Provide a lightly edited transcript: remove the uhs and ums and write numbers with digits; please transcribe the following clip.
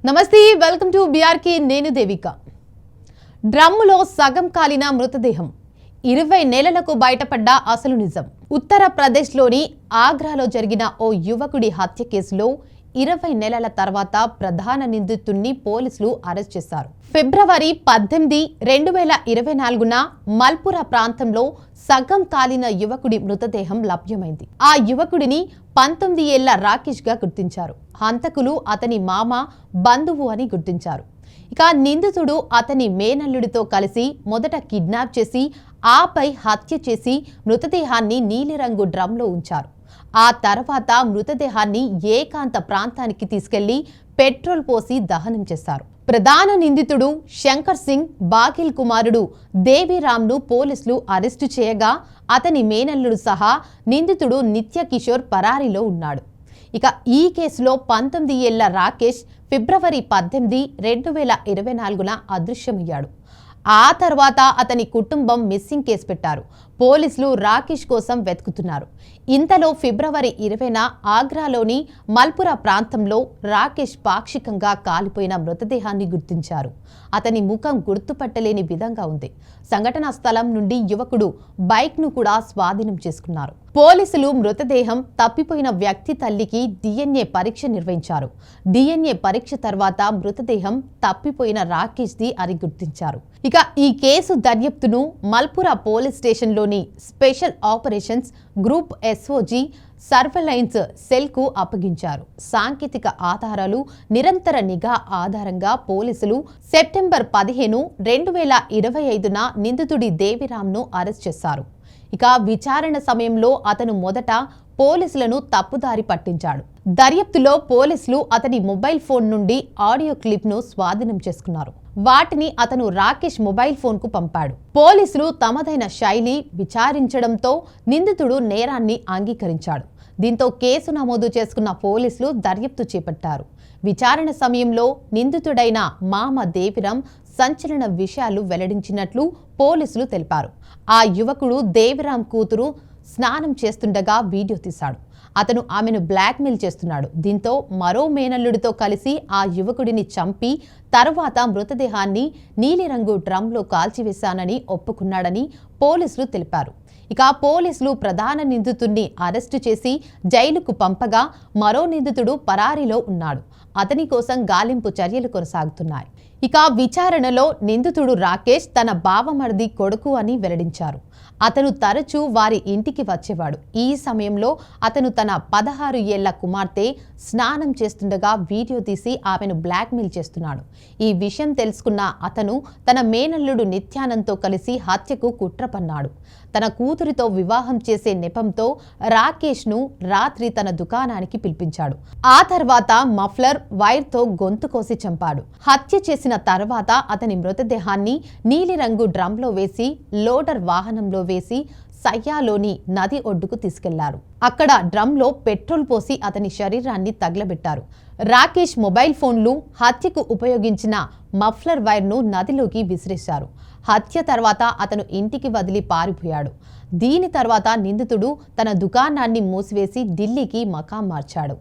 నమస్తే, welcome to BRK. నేను దేవిక. డ్రమ్ములో సగం కాలిన మృతదేహం 20 నెలలకు బయటపడ్డ అసలు నిజం. ఉత్తరప్రదేశ్లోని ఆగ్రాలో జరిగిన ఓ యువకుడి హత్య కేసులో 20 నెలల తర్వాత ప్రధాన నిందితుడిని పోలీసులు అరెస్ట్ చేశారు. ఫిబ్రవరి 18, 2024న మల్పురా ప్రాంతంలో సగం కాలిన యువకుడి మృతదేహం లభ్యమైంది. ఆ యువకుడిని 19 ఏళ్ల రాకేష్ గా గుర్తించారు. హంతకులు అతని మామ, బంధువు అని గుర్తించారు. ఇక నిందితుడు అతని మేనల్లుడితో కలిసి మొదట కిడ్నాప్ చేసి ఆపై హత్య చేసి మృతదేహాన్ని నీలిరంగు డ్రమ్లో ఉంచారు. ఆ తర్వాత మృతదేహాన్ని ఏకాంత ప్రాంతానికి తీసుకెళ్లి పెట్రోల్ పోసి దహనం చేశారు. ప్రధాన నిందితుడు శంకర్ సింగ్ బాఘిల్ కుమారుడు దేవీరామ్ను పోలీసులు అరెస్టు చేయగా అతని మేనల్లుడు సహా నిందితుడు నిత్య కిషోర్ పరారీలో ఉన్నాడు. ఇక ఈ కేసులో 19 ఏళ్ల రాకేష్ ఫిబ్రవరి 18, 2024న అదృశ్యమయ్యాడు. ఆ తర్వాత అతని కుటుంబం మిస్సింగ్ కేసు పెట్టారు. పోలీసులు రాకేష్ కోసం వెతుకుతున్నారు. ఇంతలో ఫిబ్రవరి 20న ఆగ్రాలోని మల్పురా ప్రాంతంలో రాకేష్ పాక్షికంగా కాలిపోయిన మృతదేహాన్ని గుర్తించారు. అతని ముఖం గుర్తుపట్టలేని విధంగా ఉంది. సంఘటనా స్థలం నుండి యువకుడు బైక్ను కూడా స్వాధీనం చేసుకున్నారు. పోలీసులు మృతదేహం తప్పిపోయిన వ్యక్తి తల్లికి DNA పరీక్ష నిర్వహించారు. DNA పరీక్ష తర్వాత మృతదేహం తప్పిపోయిన రాకేష్ది అని గుర్తించారు. ఇక ఈ కేసు దర్యాప్తును మల్పురా పోలీస్ స్టేషన్లోని special operations group SOG surveillance సెల్కు అప్పగించారు. సాంకేతిక ఆధారాలు, నిరంతర నిఘా ఆధారంగా పోలీసులు సెప్టెంబర్ 15, 2025న నిందితుడి దేవిరామ్ను అరెస్ట్ చేశారు. ఇక విచారణ సమయంలో అతను మొదట పోలీసులను తప్పుదారి పట్టించాడు. దర్యాప్తులో పోలీసులు అతని మొబైల్ ఫోన్ నుండి ఆడియో క్లిప్ను స్వాధీనం చేసుకున్నారు. వాటిని అతను రాకేష్ మొబైల్ ఫోన్కు పంపాడు. పోలీసులు తమదైన శైలి విచారించడంతో నిందితుడు నేరాన్ని అంగీకరించాడు. దీంతో కేసు నమోదు చేసుకున్న పోలీసులు దర్యాప్తు చేపట్టారు. విచారణ సమయంలో నిందితుడైన మామ దేవిరామ్ సంచలన విషయాలు వెల్లడించినట్లు పోలీసులు తెలిపారు. ఆ యువకుడు దేవిరామ్ కూతురు స్నానం చేస్తుండగా వీడియో తీశాడు. అతను ఆమెను బ్లాక్మెయిల్ చేస్తున్నాడు. దీంతో మరో మేనల్లుడితో కలిసి ఆ యువకుడిని చంపి తరువాత మృతదేహాన్ని నీలిరంగు డ్రమ్లో కాల్చివేశానని ఒప్పుకున్నాడని పోలీసులు తెలిపారు. ఇక పోలీసులు ప్రధాన నిందితుడిని అరెస్టు చేసి జైలుకు పంపగా మరో నిందితుడు పరారీలో ఉన్నాడు. అతని కోసం గాలింపు చర్యలు కొనసాగుతున్నాయి. ఇక విచారణలో నిందితుడు రాకేష్ తన బావమరిది కొడుకు అని వెల్లడించారు. అతను తరచూ వారి ఇంటికి వచ్చేవాడు. ఈ సమయంలో అతను తన 16 ఏళ్ల కుమార్తె స్నానం చేస్తుండగా వీడియో తీసి ఆమెను బ్లాక్మెయిల్ చేస్తున్నాడు. ఈ విషయం తెలుసుకున్న అతను తన మేనల్లుడు నిత్యానంద్తో కలిసి హత్యకు కుట్ర పన్నాడు. తన కూతురితో వివాహం చేసే నెపంతో రాకేష్ను రాత్రి తన దుకాణానికి పిలిపించాడు. ఆ తర్వాత మఫ్లర్ వైర్తో గొంతు కోసి చంపాడు. హత్య చేసిన తర్వాత అతని మృతదేహాన్ని నీలిరంగు డ్రమ్లో వేసి లోడర్ వాహనంలో వేసి సయ్యాలోని నది ఒడ్డుకు తీసుకెళ్లారు. అక్కడ డ్రమ్లో పెట్రోల్ పోసి అతని శరీరాన్ని తగలబెట్టారు. రాకేష్ మొబైల్ ఫోన్లు, హత్యకు ఉపయోగించిన మఫ్లర్ వైర్ను నదిలోకి విసిరేశారు. హత్య తర్వాత అతను ఇంటికి వదిలి పారిపోయాడు. దీని తర్వాత నిందితుడు తన దుకాణాన్ని మూసివేసి ఢిల్లీకి మకాం మార్చాడు.